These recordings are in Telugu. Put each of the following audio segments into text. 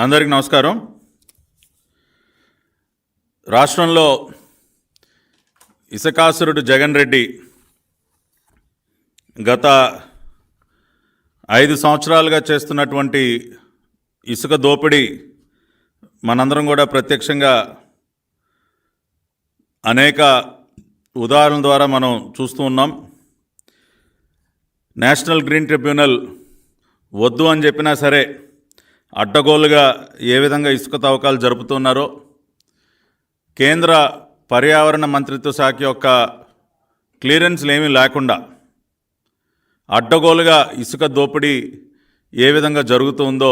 అందరికీ నమస్కారం. రాష్ట్రంలో ఇసుకాసురుడు జగన్ రెడ్డి గత 5 సంవత్సరాలుగా చేస్తున్నటువంటి ఇసుక దోపిడీ మనందరం కూడా ప్రత్యక్షంగా అనేక ఉదాహరణల ద్వారా మనం చూస్తూ ఉన్నాం. నేషనల్ గ్రీన్ ట్రిబ్యునల్ వద్దు అని చెప్పినా సరే అడ్డగోలుగా ఏ విధంగా ఇసుక తవ్వకాలు జరుపుతున్నారో, కేంద్ర పర్యావరణ మంత్రిత్వ శాఖ యొక్క క్లియరెన్స్లు ఏమీ లేకుండా అడ్డగోలుగా ఇసుక దోపిడీ ఏ విధంగా జరుగుతుందో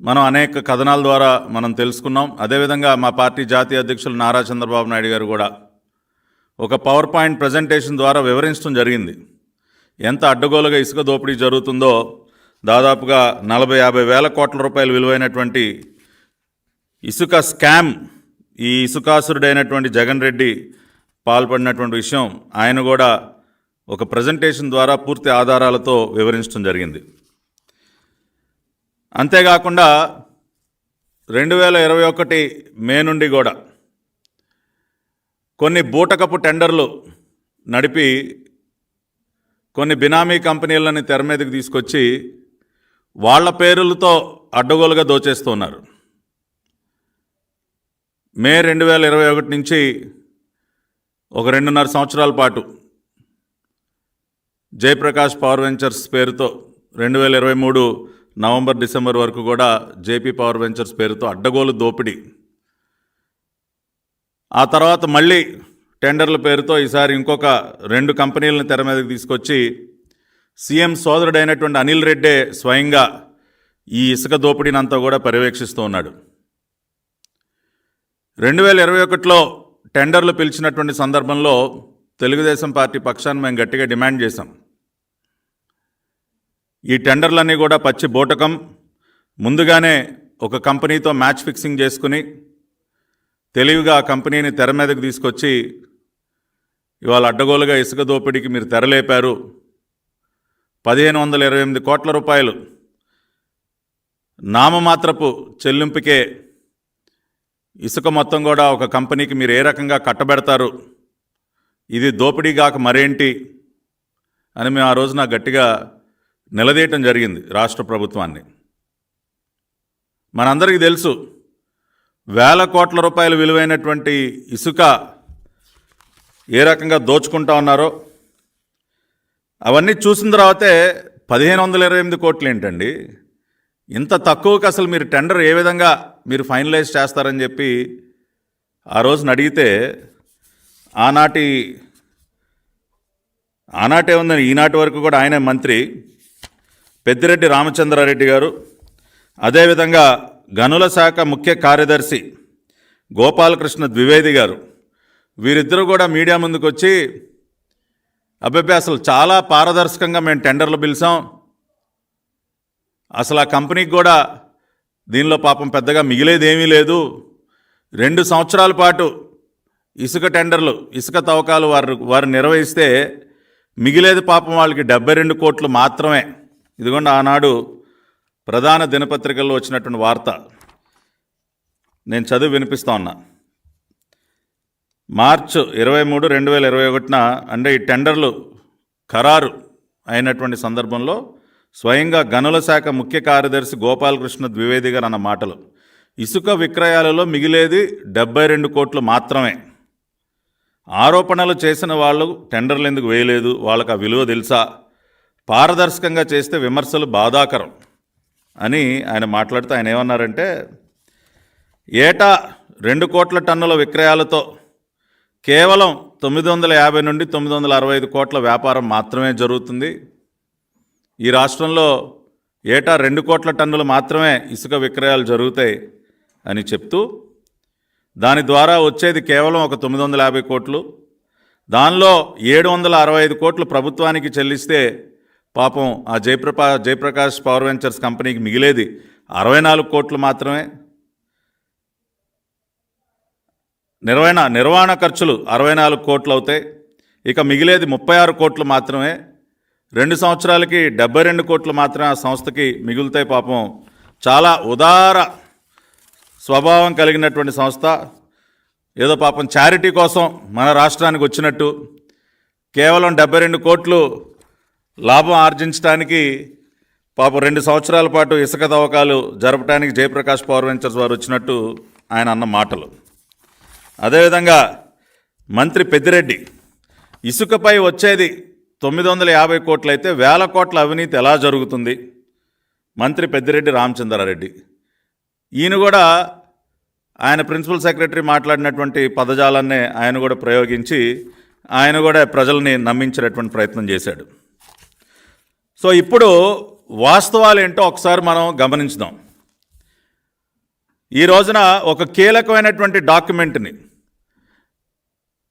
మనం అనేక కథనాల ద్వారా మనం తెలుసుకున్నాం. అదేవిధంగా మా పార్టీ జాతీయ అధ్యక్షులు నారా చంద్రబాబు నాయుడు గారు కూడా ఒక పవర్ పాయింట్ ప్రజెంటేషన్ ద్వారా వివరించడం జరిగింది. ఎంత అడ్డగోలుగా ఇసుక దోపిడీ జరుగుతుందో. దాదాపుగా 40-50 వేల కోట్ల రూపాయలు విలువైనటువంటి ఇసుక స్కామ్ ఈ ఇసుకాసురుడైనటువంటి జగన్ రెడ్డి పాల్పడినటువంటి విషయం ఆయన కూడా ఒక ప్రజెంటేషన్ ద్వారా పూర్తి ఆధారాలతో వివరించడం జరిగింది. అంతేకాకుండా 2021 మే నుండి కూడా కొన్ని బూటకపు టెండర్లు నడిపి కొన్ని బినామీ కంపెనీలని తెర మీదకి తీసుకొచ్చి వాళ్ళ పేర్లతో అడ్డగోలుగా దోచేస్తున్నారు. మే 2021 నుంచి ఒక 2.5 సంవత్సరాల పాటు జయప్రకాష్ పవర్ వెంచర్స్ పేరుతో 2023 నవంబర్ డిసెంబర్ వరకు కూడా జేపీ పవర్ వెంచర్స్ పేరుతో అడ్డగోలు దోపిడీ. ఆ తర్వాత మళ్ళీ టెండర్ల పేరుతో ఈసారి ఇంకొక 2 కంపెనీలను తెర మీదకి తీసుకొచ్చి సీఎం సోదరుడైనటువంటి అనిల్ రెడ్డే స్వయంగా ఈ ఇసుక దోపిడీనంతా కూడా పర్యవేక్షిస్తూ ఉన్నాడు. 2021లో టెండర్లు పిలిచినటువంటి సందర్భంలో తెలుగుదేశం పార్టీ పక్షాన్ని మేము గట్టిగా డిమాండ్ చేశాం. ఈ టెండర్లన్నీ కూడా పచ్చి బూటకం. ముందుగానే ఒక కంపెనీతో మ్యాచ్ ఫిక్సింగ్ చేసుకుని తెలివిగా ఆ కంపెనీని తెర మీదకి తీసుకొచ్చి ఇవాళ అడ్డగోలుగా ఇసుక దోపిడీకి మీరు తెరలేపారు. 1528 కోట్ల రూపాయలు నామమాత్రపు చెల్లింపుకే ఇసుక మొత్తం కూడా ఒక కంపెనీకి మీరు ఏ రకంగా కట్టబెడతారు, ఇది దోపిడీ కాక మరేంటి అని మేము ఆ రోజున గట్టిగా నిలదీయటం జరిగింది రాష్ట్ర ప్రభుత్వాన్ని. మనందరికీ తెలుసు వేల కోట్ల రూపాయలు విలువైనటువంటి ఇసుక ఏ రకంగా దోచుకుంటా ఉన్నారో. అవన్నీ చూసిన తర్వాతే 1528 కోట్లు ఏంటండి, ఇంత తక్కువకి అసలు మీరు టెండర్ ఏ విధంగా మీరు ఫైనలైజ్ చేస్తారని చెప్పి ఆ రోజున అడిగితే ఆనాటే ఉందని ఈనాటి వరకు కూడా ఆయనే మంత్రి పెద్దిరెడ్డి రామచంద్రారెడ్డి గారు, అదేవిధంగా గనుల శాఖ ముఖ్య కార్యదర్శి గోపాలకృష్ణ ద్వివేది గారు, వీరిద్దరూ కూడా మీడియా ముందుకు వచ్చి అబ్బాయి అసలు చాలా పారదర్శకంగా మేము టెండర్లు పిలిచాం, అసలు ఆ కంపెనీకి కూడా దీనిలో పాపం పెద్దగా మిగిలేదేమీ లేదు, 2 సంవత్సరాల పాటు ఇసుక టెండర్లు ఇసుక తవ్వకాలు వారు నిర్వహిస్తే మిగిలేది పాపం వాళ్ళకి 72 కోట్లు మాత్రమే. ఇదిగోండి ఆనాడు ప్రధాన దినపత్రికల్లో వచ్చినటువంటి వార్త నేను చదివి వినిపిస్తా ఉన్నా. మార్చి 23, 2021 అంటే ఈ టెండర్లు ఖరారు అయినటువంటి సందర్భంలో స్వయంగా గనుల శాఖ ముఖ్య కార్యదర్శి గోపాలకృష్ణ ద్వివేది గారు అన్న మాటలు, ఇసుక విక్రయాలలో మిగిలేది 72 కోట్లు మాత్రమే. ఆరోపణలు చేసిన వాళ్ళు టెండర్లు ఎందుకు వేయలేదు, వాళ్ళకి ఆ విలువ తెలుసా, పారదర్శకంగా చేస్తే విమర్శలు బాధాకరం అని ఆయన మాట్లాడుతూ ఆయన ఏమన్నారంటే, ఏటా 2 కోట్ల టన్నుల విక్రయాలతో కేవలం 950 నుండి 965 కోట్ల వ్యాపారం మాత్రమే జరుగుతుంది. ఈ రాష్ట్రంలో ఏటా 2 కోట్ల టన్నులు మాత్రమే ఇసుక విక్రయాలు జరుగుతాయి అని చెప్తూ, దాని ద్వారా వచ్చేది కేవలం ఒక 950 కోట్లు, దానిలో 765 కోట్లు ప్రభుత్వానికి చెల్లిస్తే పాపం ఆ జయప్రకాష్ పవర్ వెంచర్స్ కంపెనీకి మిగిలేది 64 కోట్లు మాత్రమే. నిర్వహణ ఖర్చులు 64 కోట్లు అవుతాయి. ఇక మిగిలేది 36 కోట్లు మాత్రమే. 2 సంవత్సరాలకి 72 కోట్లు మాత్రమే ఆ సంస్థకి మిగులుతాయి. పాపం చాలా ఉదార స్వభావం కలిగినటువంటి సంస్థ. ఏదో పాపం చారిటీ కోసం మన రాష్ట్రానికి వచ్చినట్టు కేవలం 72 కోట్లు లాభం ఆర్జించడానికి పాపం 2 సంవత్సరాల పాటు ఇసుక తవ్వకాలు జరపడానికి జయప్రకాష్ పవర్ వెంచర్స్ వారు వచ్చినట్టు ఆయన అన్న మాటలు. అదేవిధంగా మంత్రి పెద్దిరెడ్డి ఇసుకపై వచ్చేది 950 కోట్లు అయితే 1000 కోట్ల అవినీతి ఎలా జరుగుతుంది? మంత్రి పెద్దిరెడ్డి రామచంద్రారెడ్డి ఈయన కూడా ఆయన ప్రిన్సిపల్ సెక్రటరీ మాట్లాడినటువంటి పదజాలాన్నే ఆయన కూడా ప్రయోగించి ఆయన కూడా ప్రజల్ని నమ్మించేటటువంటి ప్రయత్నం చేశాడు. సో ఇప్పుడు వాస్తవాలు ఏంటో ఒకసారి మనం గమనించుదాం. ఈ రోజున ఒక కీలకమైనటువంటి డాక్యుమెంట్ని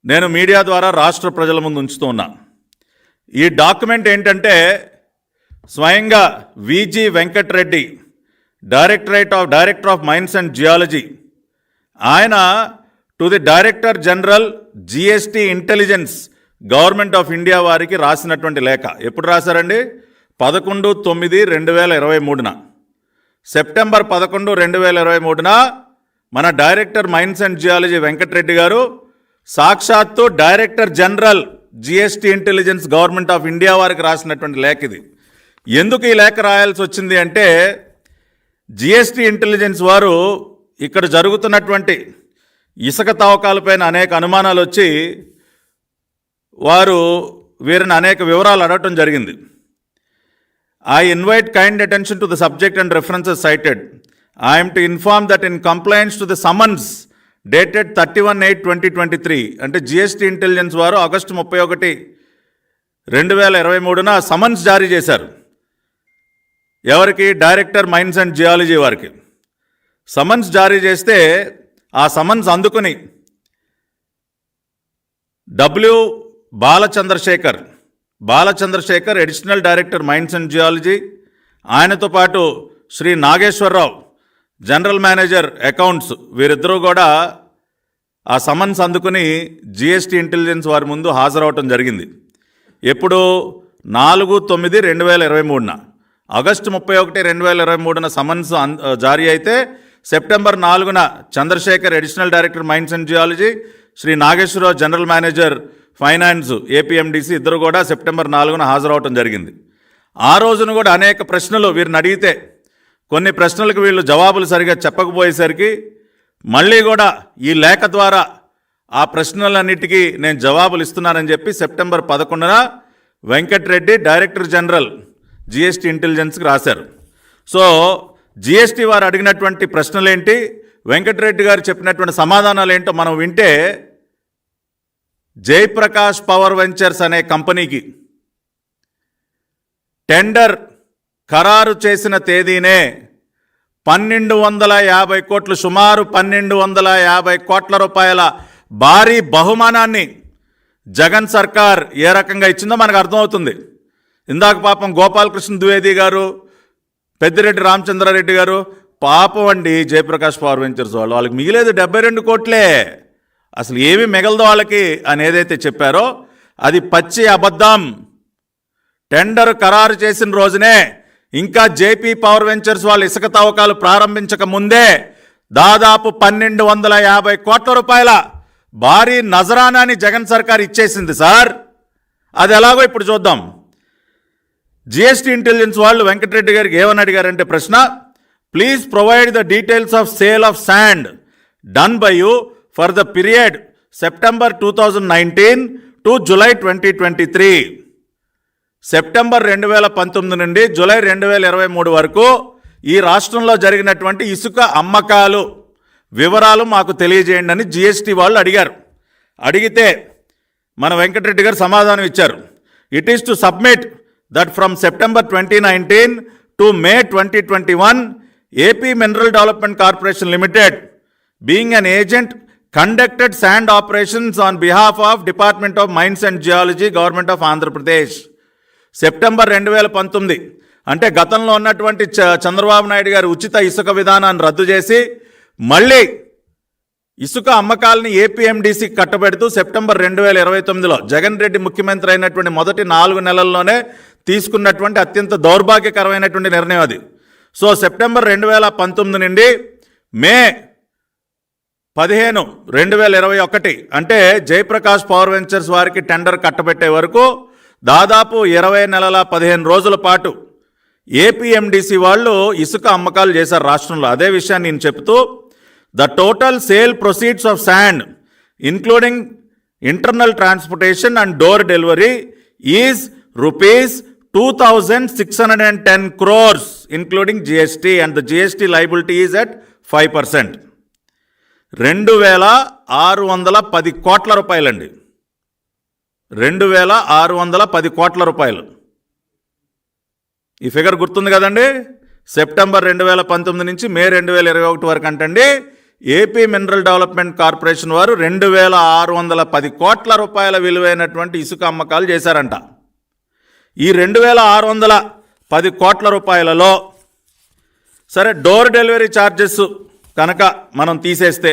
నేను మీడియా ద్వారా రాష్ట్ర ప్రజల ముందు ఉంచుతూ ఉన్నా. ఈ డాక్యుమెంట్ ఏంటంటే స్వయంగా VG Venkata Reddy director of mines and geology ఆయన to the director general GST intelligence government of India వారికి రాసినటువంటి లేఖ. ఎప్పుడు రాశారండి? 11/9/2023 సెప్టెంబర్ 11, 2023 మన director mines and geology Venkata Reddy గారు సాక్షాత్తు director general GST intelligence government of India వారికి రాసినటువంటి లేఖ ఇది. ఎందుకు ఈ లేఖ రాయాల్సి వచ్చింది అంటే జిఎస్టీ ఇంటెలిజెన్స్ వారు ఇక్కడ జరుగుతున్నటువంటి ఇసుక తవ్వకాలపైన అనేక అనుమానాలు వచ్చి వారు వీరిని అనేక వివరాలు అడగటం జరిగింది. I invite kind attention to the subject and references cited. I am to inform that in compliance to the summons dated 31/8/2023 అంటే జిఎస్టీ ఇంటెలిజెన్స్ వారు ఆగస్టు 31, 2023 సమన్స్ జారీ చేశారు. ఎవరికి? డైరెక్టర్ మైన్స్ అండ్ జియాలజీ వారికి సమన్స్ జారీ చేస్తే ఆ సమన్స్ అందుకుని Balachandrasekhar additional director mines and geology, ఆయనతో పాటు Shri Nageswara Rao general manager accounts, వీరిద్దరూ కూడా ఆ సమన్స్ అందుకుని జిఎస్టీ ఇంటెలిజెన్స్ వారి ముందు హాజరవటం జరిగింది. ఎప్పుడు? 4/9/2023 ఆగస్టు 31, 2023 సమన్స్ జారీ అయితే September 4 Chandrashekar additional director mines and geology, Shri Nageswara Rao general manager finance APMDC ఇద్దరు కూడా సెప్టెంబర్ 4 హాజరవటం జరిగింది. ఆ రోజున కూడా అనేక ప్రశ్నలు వీరిని అడిగితే కొన్ని ప్రశ్నలకు వీళ్ళు జవాబులు సరిగా చెప్పకపోయేసరికి మళ్ళీ కూడా ఈ లేఖ ద్వారా ఆ ప్రశ్నలన్నిటికీ నేను జవాబులు ఇస్తున్నానని చెప్పి September 11 Venkata Reddy director general GST ఇంటెలిజెన్స్కి రాశారు. సో జిఎస్టీ వారు అడిగినటువంటి ప్రశ్నలేంటి, వెంకటరెడ్డి గారు చెప్పినటువంటి సమాధానాలు ఏంటో మనం వింటే జయప్రకాష్ పవర్ వెంచర్స్ అనే కంపెనీకి టెండర్ ఖరారు చేసిన తేదీనే 1250 కోట్లు, సుమారు 1250 కోట్ల రూపాయల భారీ బహుమానాన్ని జగన్ సర్కార్ ఏ రకంగా ఇచ్చిందో మనకు అర్థమవుతుంది. ఇందాక పాపం గోపాలకృష్ణ ద్వివేది గారు, పెద్దిరెడ్డి రామచంద్రారెడ్డి గారు పాపం అండి జయప్రకాష్ పవర్ వెంచర్స్ వాళ్ళకి మిగిలేదు 72 కోట్లే, అసలు ఏమి మిగలదు వాళ్ళకి అని ఏదైతే చెప్పారో అది పచ్చి అబద్ధం. టెండర్ ఖరారు చేసిన రోజునే ఇంకా జేపీ పవర్ వెంచర్స్ వాళ్ళు ఇసుక తవ్వకాలు ప్రారంభించక ముందే దాదాపు 1250 కోట్ల రూపాయల భారీ నజరానాని జగన్ సర్కార్ ఇచ్చేసింది సార్. అది ఎలాగో ఇప్పుడు చూద్దాం. జిఎస్టీ ఇంటెలిజెన్స్ వాళ్ళు వెంకటరెడ్డి గారికి ఏమని అడిగారంటే ప్రశ్న, please provide the details of sale of sand done by you for the period September 2019 to July 2023. September 2019 నుండి జూలై 2023 వరకు ఈ రాష్ట్రంలో జరిగినటువంటి ఇసుక అమ్మకాలు వివరాలు మాకు తెలియజేయండి అని జిఎస్టీ వాళ్ళు అడిగారు. అడిగితే మన వెంకటరెడ్డి గారు సమాధానం ఇచ్చారు. It is to submit that from September 2019 to May 2021 AP mineral development corporation limited being an agent conducted sand operations on behalf of Department of Mines and Geology, Government of Andhra Pradesh. September 2019 అంటే గతంలో ఉన్నటువంటి చంద్రబాబు నాయుడు గారు ఉచిత ఇసుక విధానాన్ని రద్దు చేసి మళ్ళీ ఇసుక అమ్మకాలని ఏపీఎండిసికి కట్టబెడుతూ సెప్టెంబర్ 2029లో జగన్ రెడ్డి ముఖ్యమంత్రి అయినటువంటి మొదటి 4 నెలల్లోనే తీసుకున్నటువంటి అత్యంత దౌర్భాగ్యకరమైనటువంటి నిర్ణయం అది. సో సెప్టెంబర్ 2019 నుండి మే 15, 2021 అంటే జయప్రకాష్ పవర్ వెంచర్స్ వారికి టెండర్ కట్టబెట్టే వరకు దాదాపు 20 నెలల 15 రోజుల పాటు ఏపీఎండిసి వాళ్ళు ఇసుక అమ్మకాలు చేశారు రాష్ట్రంలో. అదే విషయాన్ని నేను చెప్తూ the total sale proceeds of sand including internal transportation and door delivery is rupees 2,610 crores including GST and the GST liability is at 5%. 2,610 కోట్ల రూపాయలండి. 2,610 కోట్ల రూపాయలు. ఈ ఫిగర్ గుర్తుంది కదండి. సెప్టెంబర్ 2019 నుంచి మే 2021 వరకు అంటండి ఏపీ మినరల్ డెవలప్మెంట్ కార్పొరేషన్ వారు 2,610 కోట్ల రూపాయల విలువైనటువంటి ఇసుక అమ్మకాలు చేశారంట. ఈ 2,610 కోట్ల రూపాయలలో సరే డోర్ డెలివరీ ఛార్జెస్ కనుక మనం తీసేస్తే,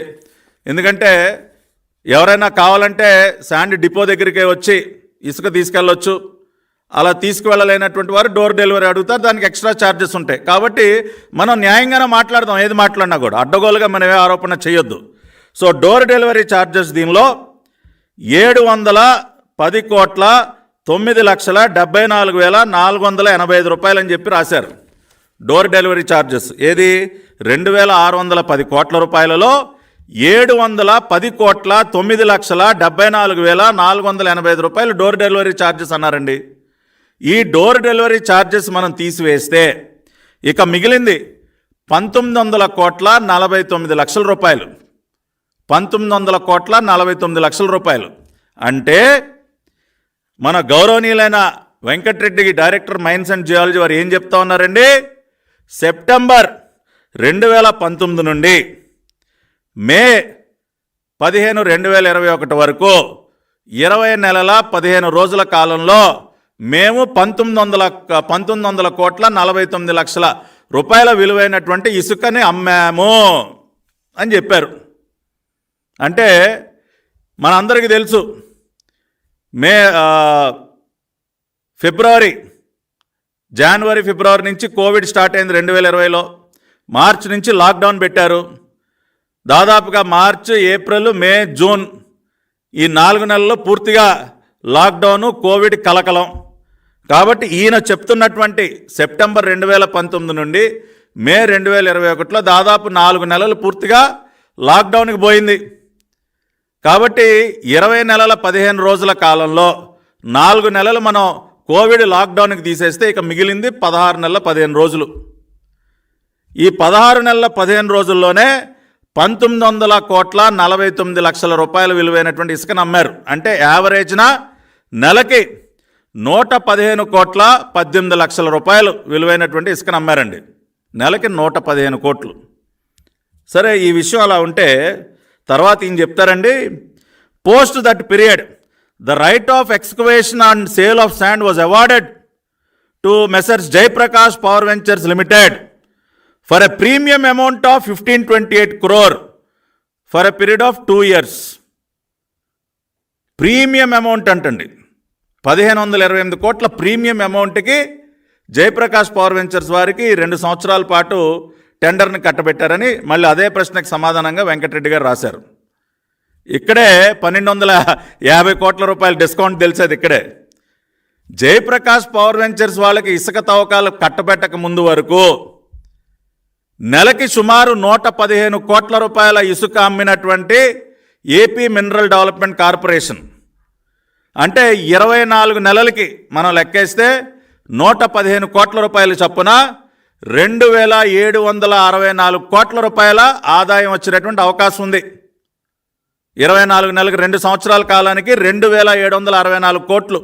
ఎందుకంటే ఎవరైనా కావాలంటే శాండ్ డిపో దగ్గరికే వచ్చి ఇసుక తీసుకెళ్ళొచ్చు, అలా తీసుకువెళ్ళలేనటువంటి వారు డోర్ డెలివరీ అడుగుతారు, దానికి ఎక్స్ట్రా ఛార్జెస్ ఉంటాయి. కాబట్టి మనం న్యాయంగానే మాట్లాడదాం, ఏది మాట్లాడినా కూడా అడ్డగోలుగా మనం ఏ ఆరోపణ చేయొద్దు. సో డోర్ డెలివరీ ఛార్జెస్ దీనిలో 710,9,74,485 రూపాయలు అని చెప్పి రాశారు. డోర్ డెలివరీ ఛార్జెస్ ఏది 2,610 కోట్ల రూపాయలలో 710,9,74,485 రూపాయలు డోర్ డెలివరీ ఛార్జెస్ అన్నారండి. ఈ డోర్ డెలివరీ ఛార్జెస్ మనం తీసివేస్తే ఇక మిగిలింది 1,949,00,000 రూపాయలు. 1,949,00,000 రూపాయలు అంటే మన గౌరవనీయులైన వెంకటరెడ్డికి డైరెక్టర్ మైన్స్ అండ్ జియాలజీ వారు ఏం చెప్తా ఉన్నారండి, సెప్టెంబర్ 2019 నుండి మే 15, 2021 వరకు 20 నెలల 15 రోజుల కాలంలో మేము 1,949,49,00,000 రూపాయల విలువైనటువంటి ఇసుకని అమ్మాము అని చెప్పారు. అంటే మనందరికీ తెలుసు జనవరి ఫిబ్రవరి నుంచి కోవిడ్ స్టార్ట్ అయింది 2020లో. మార్చి నుంచి లాక్డౌన్ పెట్టారు. దాదాపుగా మార్చి, ఏప్రిల్, మే, జూన్ ఈ 4 నెలల్లో పూర్తిగా లాక్డౌను, కోవిడ్ కలకలం. కాబట్టి ఈయన చెప్తున్నటువంటి సెప్టెంబర్ 2019 నుండి మే 2021లో దాదాపు 4 నెలలు పూర్తిగా లాక్డౌన్కి పోయింది. కాబట్టి 20 నెలల 15 రోజుల కాలంలో 4 నెలలు మనం కోవిడ్ లాక్డౌన్కి తీసేస్తే ఇక మిగిలింది 16 నెలల 15 రోజులు. ఈ 16 నెలల 15 రోజుల్లోనే 1,949,00,000 రూపాయల విలువైనటువంటి ఇసుకను అమ్మారు. అంటే యావరేజ్న నెలకి 115,18,00,000 రూపాయలు విలువైనటువంటి ఇసుకను అమ్మారండి. నెలకి 115 కోట్లు. సరే, ఈ విషయం అలా ఉంటే తర్వాత ఏం చెప్తారండి, post that period the right of excavation and sale of sand was awarded to Messrs Jayaprakash power ventures limited for a premium amount of 1528 crore for a period of 2 years. Premium amount అంటండి 1,528 కోట్ల ప్రీమియం అమౌంట్కి జయప్రకాష్ పవర్ వెంచర్స్ వారికి 2 సంవత్సరాల పాటు టెండర్ని కట్టబెట్టారని మళ్ళీ అదే ప్రశ్నకు సమాధానంగా వెంకటరెడ్డి గారు రాశారు. ఇక్కడే 1,250 కోట్ల రూపాయల డిస్కౌంట్ తెలిసేది ఇక్కడే. జయప్రకాష్ పవర్ వెంచర్స్ వాళ్ళకి ఇసుక తవ్వకాలు కట్టబెట్టక ముందు వరకు నెలకి సుమారు 115 కోట్ల రూపాయల ఇసుక అమ్మినటువంటి ఏపీ మినరల్ డెవలప్మెంట్ కార్పొరేషన్ అంటే 24 నెలలకి మనం లెక్కేస్తే 115 కోట్ల రూపాయల చొప్పున 2,764 కోట్ల రూపాయల ఆదాయం వచ్చినటువంటి అవకాశం ఉంది. 24 నెలలకు 2 సంవత్సరాల కాలానికి 2,764 కోట్లు.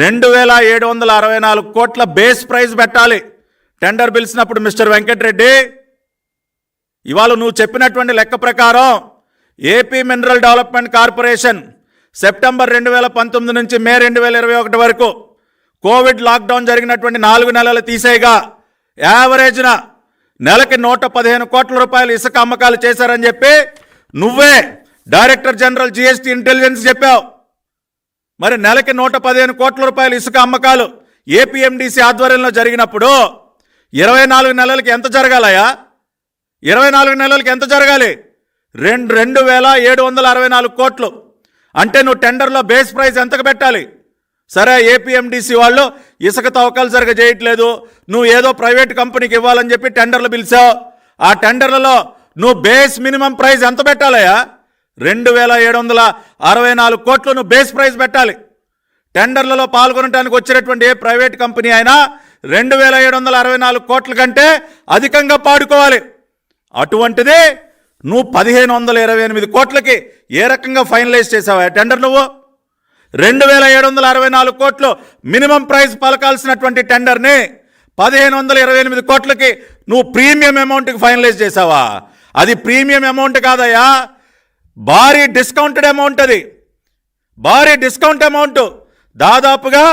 2,764 కోట్ల బేస్ ప్రైస్ పెట్టాలి టెండర్ పిలిచినప్పుడు. మిస్టర్ వెంకటరెడ్డి, ఇవాళ నువ్వు చెప్పినటువంటి లెక్క ప్రకారం AP mineral development corporation September 2019 నుంచి మే 2021 వరకు కోవిడ్ లాక్డౌన్ జరిగినటువంటి 4 నెలలు తీసేయగా యావరేజ్న నెలకి 115 కోట్ల రూపాయలు ఇసుక అమ్మకాలు చేశారని చెప్పి నువ్వే డైరెక్టర్ జనరల్ జిఎస్టీ ఇంటెలిజెన్స్ చెప్పావు. మరి నెలకి 115 కోట్ల రూపాయలు ఇసుక అమ్మకాలు ఏపీఎండిసి ఆధ్వర్యంలో జరిగినప్పుడు 24 నెలలకి ఎంత జరగాలయా? 24 నెలలకి ఎంత జరగాలి? 2,764 కోట్లు. అంటే నువ్వు టెండర్లో బేస్ ప్రైస్ ఎంతకు పెట్టాలి? సరే, ఏపీఎండిసి వాళ్ళు ఇసుక తవ్వకాలు సరిగా చేయట్లేదు, నువ్వు ఏదో ప్రైవేట్ కంపెనీకి ఇవ్వాలని చెప్పి టెండర్లు పిలిచావు. ఆ టెండర్లలో నువ్వు బేస్ మినిమం ప్రైస్ ఎంత పెట్టాలయా? 2,764 కోట్లు నువ్వు బేస్ ప్రైస్ పెట్టాలి. టెండర్లలో పాల్గొనడానికి వచ్చినటువంటి ఏ ప్రైవేట్ కంపెనీ అయినా 2,764 కోట్ల కంటే అధికంగా పాడుకోవాలి. అటువంటిది నువ్వు 1,528 కోట్లకి ఏ రకంగా ఫైనలైజ్ చేసావా టెండర్? నువ్వు 2,764 కోట్లు మినిమం ప్రైస్ పలకాల్సినటువంటి టెండర్ని 1,528 కోట్లకి నువ్వు ప్రీమియం అమౌంట్కి ఫైనలైజ్ చేసావా? అది ప్రీమియం అమౌంట్ కాదయ్యా, భారీ డిస్కౌంటెడ్ అమౌంట్. అది భారీ డిస్కౌంట్ అమౌంట్. దాదాపుగా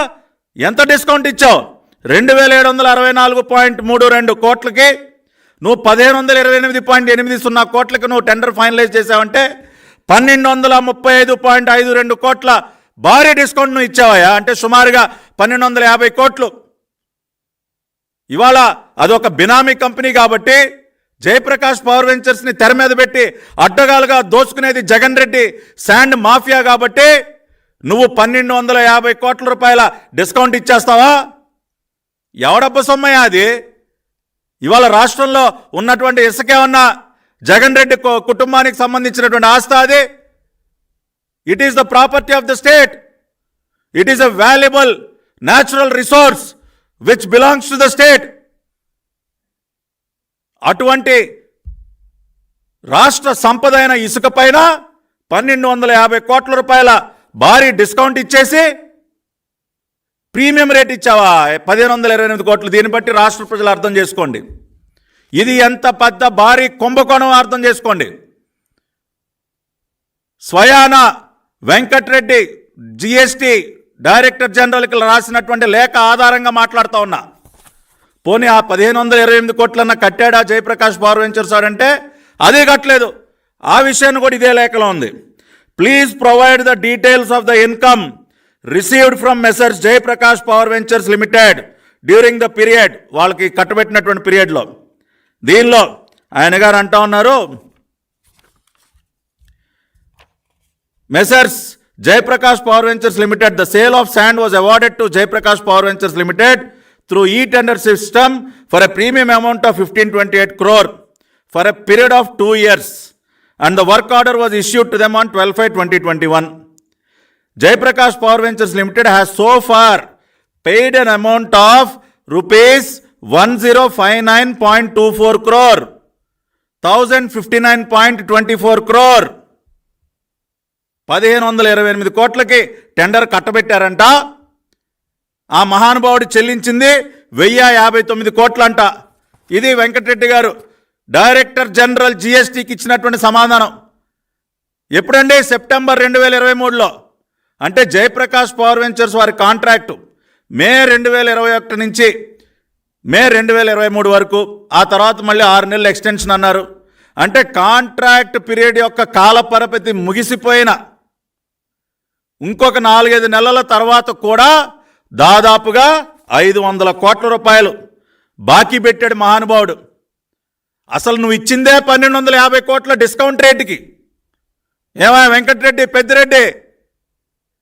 ఎంత డిస్కౌంట్ ఇచ్చావు? 2,764.32 కోట్లకి నువ్వు 1,528.80 కోట్లకి నువ్వు టెండర్ ఫైనలైజ్ చేసావంటే 1,235.52 కోట్ల భారీ డిస్కౌంట్ నువ్వు ఇచ్చావయ్యా. అంటే సుమారుగా 1,250 కోట్లు. ఇవాళ అదొక బినామీ కంపెనీ కాబట్టి జయప్రకాష్ పవర్ వెంచర్స్ని తెర మీద పెట్టి అడ్డగాలుగా దోచుకునేది జగన్ రెడ్డి శాండ్ మాఫియా కాబట్టి నువ్వు 1,250 కోట్ల రూపాయల డిస్కౌంట్ ఇచ్చేస్తావా? ఎవడబ్బ సొమ్మయ్యా అది? ఇవాళ రాష్ట్రంలో ఉన్నటువంటి ఇసుకేమన్నా జగన్ రెడ్డి కుటుంబానికి సంబంధించినటువంటి ఆస్తి? అది it is the property of the state. It is a valuable natural resource which belongs to the state. అటువంటి రాష్ట్ర సంపద అయిన ఇసుక పైన 1,250 కోట్ల రూపాయల భారీ డిస్కౌంట్ ఇచ్చేసి ప్రీమియం రేట్ ఇచ్చావా? 1,528 కోట్లు. దీన్ని బట్టి రాష్ట్ర ప్రజలు అర్థం చేసుకోండి, ఇది ఎంత పెద్ద భారీ కుంభకోణం అర్థం చేసుకోండి. స్వయాన వెంకట్రెడ్డి జిఎస్టి డైరెక్టర్ జనరల్కి రాసినటువంటి లేఖ ఆధారంగా మాట్లాడుతూ ఉన్నా. పోనీ ఆ 1,528 కోట్లన్నా కట్టాడా జయప్రకాష్ పవర్ వెంచర్స్ అంటే అదే కట్టలేదు. ఆ విషయాన్ని కూడా ఇదే లేఖలో ఉంది. Please provide the details of the income received from Messrs Jayaprakash power ventures limited during the period. వాళ్ళకి కట్టబెట్టినటువంటి పీరియడ్లో. దీనిలో ఆయన గారు అంటా ఉన్నారు, Messrs Jayaprakash power ventures limited, the sale of sand was awarded to Jayaprakash power ventures limited through e-tender system for a premium amount of 1,528 crore for a period of 2 years, and the work order was issued to them on 12/5/2021. Jaiprakash Power Ventures Limited has so far paid an amount of rupees 1059.24 crore, 1,059.24 crore. 1,528 కోట్లకి టెండర్ కట్టబెట్టారంట. ఆ మహానుభావుడు చెల్లించింది 1,059 కోట్లంట. ఇది వెంకటరెడ్డి గారు డైరెక్టర్ జనరల్ జిఎస్టికి ఇచ్చినటువంటి సమాధానం. ఎప్పుడండి? సెప్టెంబర్ 2023లో. అంటే జయప్రకాష్ పవర్ వెంచర్స్ వారి కాంట్రాక్టు మే 2021 నుంచి మే 2023 వరకు, ఆ తర్వాత మళ్ళీ 6 నెలలు ఎక్స్టెన్షన్ అన్నారు. అంటే కాంట్రాక్ట్ పీరియడ్ యొక్క కాల పరిమితి ముగిసిపోయిన ఇంకొక 4-5 నెలల తర్వాత కూడా దాదాపుగా 500 కోట్ల రూపాయలు బాకీ పెట్టాడు మహానుభావుడు. అసలు నువ్వు ఇచ్చిందే 1,250 కోట్ల డిస్కౌంట్ రేటుకి. ఏమా Venkata Reddy, Peddireddy,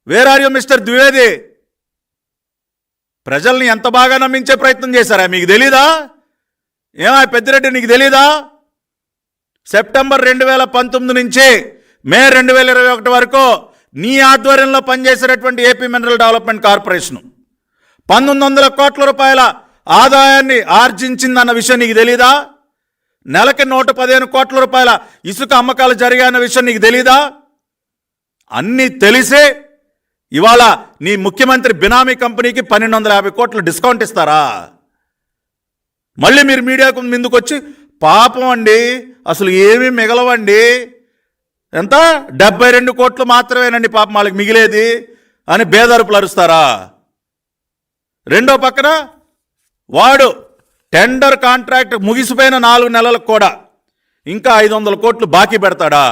where are you mister Dwivedi? ప్రజల్ని ఎంత బాగా నమ్మించే ప్రయత్నం చేశారా? మీకు తెలీదా? ఏమా పెద్దిరెడ్డి, నీకు తెలీదా? సెప్టెంబర్ 2019 నుంచి మే 2021 వరకు నీ ఆధ్వర్యంలో పనిచేసేటటువంటి ఏపీ మినరల్ డెవలప్మెంట్ కార్పొరేషన్ 1,900 కోట్ల రూపాయల ఆదాయాన్ని ఆర్జించిందన్న విషయం నీకు తెలీదా? నెలకి 115 కోట్ల రూపాయల ఇసుక అమ్మకాలు జరిగాయన్న విషయం నీకు తెలీదా? అన్నీ తెలిసే ఇవాళ నీ ముఖ్యమంత్రి బినామీ కంపెనీకి 1,250 కోట్ల డిస్కౌంట్ ఇస్తారా? మళ్ళీ మీరు మీడియాకు ముందుకు వచ్చి పాపం అండి అసలు ఏమీ మిగలవండి, ఎంత 72 కోట్లు మాత్రమేనండి పాపం వాళ్ళకి మిగిలేది అని బేదరుపులు అరుస్తారా? రెండో పక్కన వాడు టెండర్ కాంట్రాక్ట్ ముగిసిపోయిన 4 నెలలకు కూడా ఇంకా 500 కోట్లు బాకీ పెడతాడా?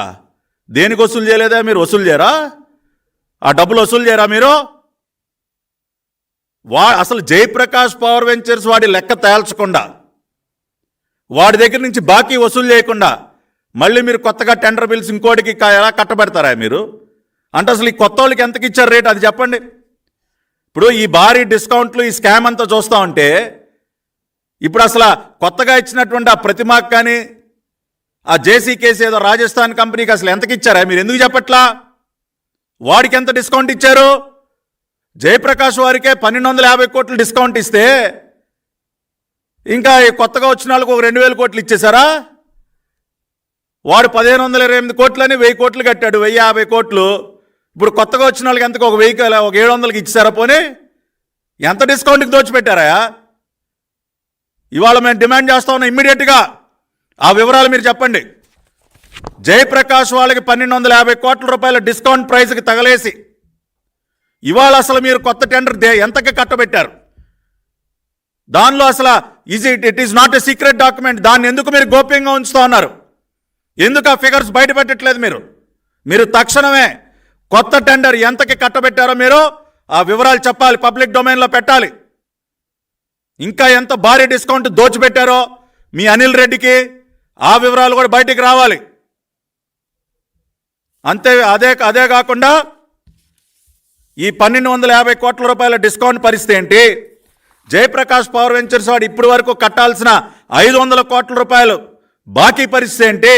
దేనికి వసూలు చేయలేదా మీరు? వసూలు చేయరా? ఆ డబ్బులు వసూలు చేయరా మీరు? అసలు జయప్రకాష్ పవర్ వెంచర్స్ వాడి లెక్క తేల్చకుండా వాడి దగ్గర నుంచి బాకీ వసూలు చేయకుండా మళ్ళీ మీరు కొత్తగా టెండర్ బిల్స్ ఇంకోటికి ఎలా కట్టబెడతారా మీరు? అంటే అసలు ఈ కొత్త వాళ్ళకి ఎంతకి ఇచ్చారు రేట్ అది చెప్పండి. ఇప్పుడు ఈ భారీ డిస్కౌంట్లు ఈ స్కామ్ అంతా చూస్తూ ఉంటే ఇప్పుడు అసలు కొత్తగా ఇచ్చినటువంటి ఆ ప్రతిమాకు కానీ ఆ జేసీ కేసు ఏదో రాజస్థాన్ కంపెనీకి అసలు ఎంతకి ఇచ్చారా మీరు? ఎందుకు చెప్పట్లా? వాడికి ఎంత డిస్కౌంట్ ఇచ్చారు? జయప్రకాష్ వారికే 1250 కోట్లు డిస్కౌంట్ ఇస్తే ఇంకా కొత్తగా వచ్చిన వాళ్ళకు ఒక 2000 కోట్లు ఇచ్చేశారా? వాడు 1528 కోట్లని 1000 కోట్లు కట్టాడు, 1050 కోట్లు. ఇప్పుడు కొత్తగా వచ్చిన వాళ్ళకి ఎంతకు ఒక 700కి ఇచ్చారా? పోనీ ఎంత డిస్కౌంట్కి దోచిపెట్టారా? ఇవాళ మేము డిమాండ్ చేస్తా ఉన్నాం, ఇమ్మీడియట్గా ఆ వివరాలు మీరు చెప్పండి. జయప్రకాష్ వాళ్ళకి 1250 కోట్ల రూపాయల డిస్కౌంట్ ప్రైస్కి తగలేసి ఇవాళ అసలు మీరు కొత్త టెండర్ ఎంతకి కట్టబెట్టారు? దానిలో అసలు it is not a secret document. దాన్ని ఎందుకు మీరు గోప్యంగా ఉంచుతా ఉన్నారు? ఎందుకు ఆ ఫిగర్స్ బయట పెట్టట్లేదు మీరు తక్షణమే కొత్త టెండర్ ఎంతకి కట్టబెట్టారో మీరు ఆ వివరాలు చెప్పాలి, పబ్లిక్ డొమైన్లో పెట్టాలి. ఇంకా ఎంత భారీ డిస్కౌంట్ దోచిపెట్టారో మీ అనిల్ రెడ్డికి ఆ వివరాలు కూడా బయటికి రావాలి. అంతే అదే కాకుండా ఈ 1250 కోట్ల రూపాయల డిస్కౌంట్ పరిస్థితి ఏంటి? జయప్రకాష్ పవర్ వెంచర్స్ వాడు ఇప్పటి వరకు కట్టాల్సిన 500 కోట్ల రూపాయలు బాకీ పరిస్థితి ఏంటి?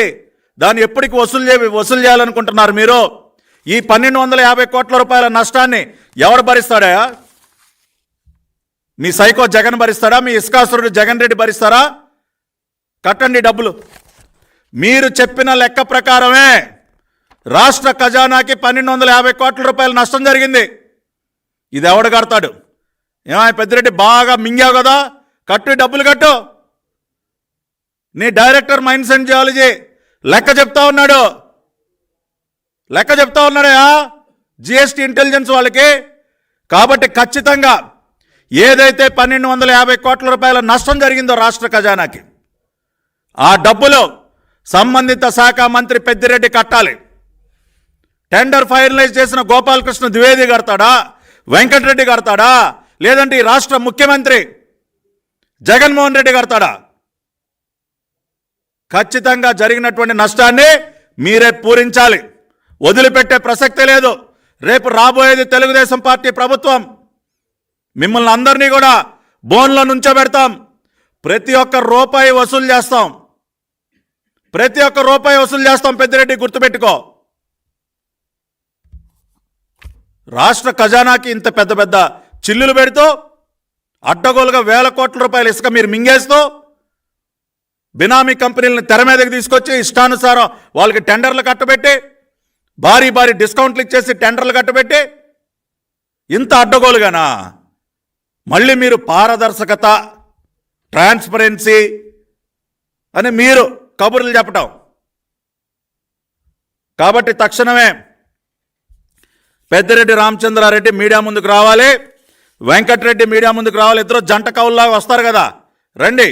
దాన్ని ఎప్పటికి వసూలు చేయాలనుకుంటున్నారు మీరు? ఈ 1250 కోట్ల రూపాయల నష్టాన్ని ఎవరు భరిస్తాడా? మీ సైకో జగన్ భరిస్తాడా? మీ ఇస్కాసురుడు జగన్ రెడ్డి భరిస్తారా? కట్టండి డబ్బులు. మీరు చెప్పిన లెక్క ప్రకారమే రాష్ట్ర ఖజానాకి 1250 కోట్ల రూపాయల నష్టం జరిగింది. ఇది ఎవడు కడతాడు? పెద్దిరెడ్డి బాగా మింగావు కదా, కట్టు, డబ్బులు కట్టు. నీ డైరెక్టర్ మైన్స్ అండ్ జియాలజీ లెక్క చెప్తా ఉన్నాడా జిఎస్టీ ఇంటెలిజెన్స్ వాళ్ళకి? కాబట్టి ఖచ్చితంగా ఏదైతే 1250 కోట్ల రూపాయల నష్టం జరిగిందో రాష్ట్ర ఖజానాకి, ఆ డబ్బులు సంబంధిత శాఖ మంత్రి పెద్దిరెడ్డి కట్టాలి. టెండర్ ఫైనలైజ్ చేసిన గోపాలకృష్ణ ద్వివేది కడతాడా? వెంకటరెడ్డి కడతాడా? లేదంటే ఈ రాష్ట్ర ముఖ్యమంత్రి జగన్మోహన్ రెడ్డి కడతాడా? ఖచ్చితంగా జరిగినటువంటి నష్టాన్ని మీరే పూరించాలి, వదిలిపెట్టే ప్రసక్తే లేదు. రేపు రాబోయేది తెలుగుదేశం పార్టీ ప్రభుత్వం. మిమ్మల్ని అందరినీ కూడా బోన్లో నుంచోబెడతాం. ప్రతి ఒక్క రూపాయి వసూలు చేస్తాం, పెద్దిరెడ్డి గుర్తుపెట్టుకో. రాష్ట్ర ఖజానాకి ఇంత పెద్ద పెద్ద చిల్లులు పెడుతూ అడ్డగోలుగా 1000 కోట్ల రూపాయలు ఇసుక మీరు మింగేస్తూ బినామీ కంపెనీలను తెర మీదకి తీసుకొచ్చి ఇష్టానుసారం వాళ్ళకి టెండర్లు కట్టబెట్టి భారీ డిస్కౌంట్లు ఇచ్చేసి టెండర్లు కట్టబెట్టి ఇంత అడ్డగోలుగానా? మళ్ళీ మీరు పారదర్శకత, ట్రాన్స్పరెన్సీ అని మీరు కబుర్లు చెప్పటం. కాబట్టి తక్షణమే పెద్దిరెడ్డి రామచంద్రారెడ్డి మీడియా ముందుకు రావాలి, వెంకటరెడ్డి మీడియా ముందుకు రావాలి. ఇద్దరు జంట కవుల్లాగా వస్తారు కదా, రండి.